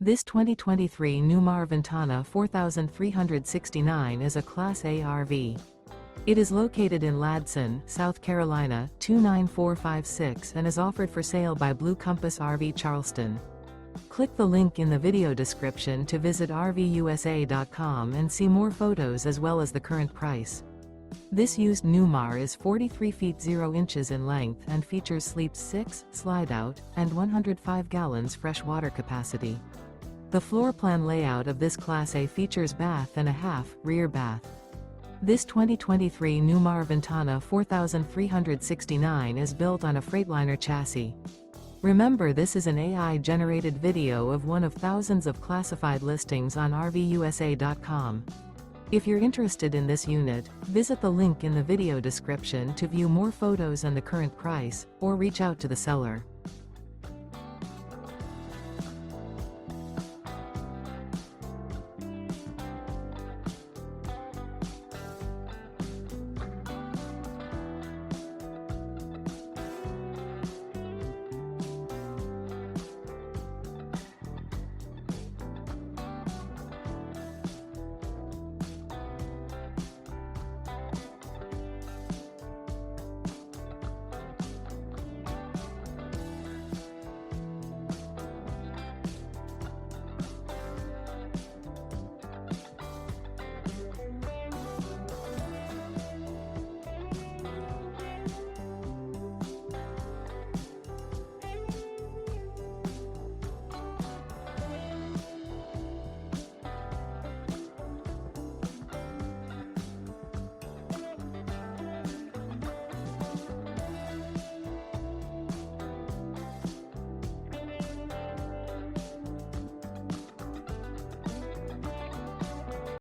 This 2023 Newmar Ventana 4369 is a Class A RV. It is located in Ladson, South Carolina, 29456 and is offered for sale by Blue Compass RV Charleston. Click the link in the video description to visit RVUSA.com and see more photos as well as the current price. This used Newmar is 43 feet 0 inches in length and features sleeps 6, Slideout, and 105 gallons fresh water capacity. The floor plan layout of this Class A features bath and a half, rear bath. This 2023 Newmar Ventana 4369 is built on a Freightliner chassis. Remember, this is an AI-generated video of one of thousands of classified listings on RVUSA.com. If you're interested in this unit, visit the link in the video description to view more photos and the current price, or reach out to the seller.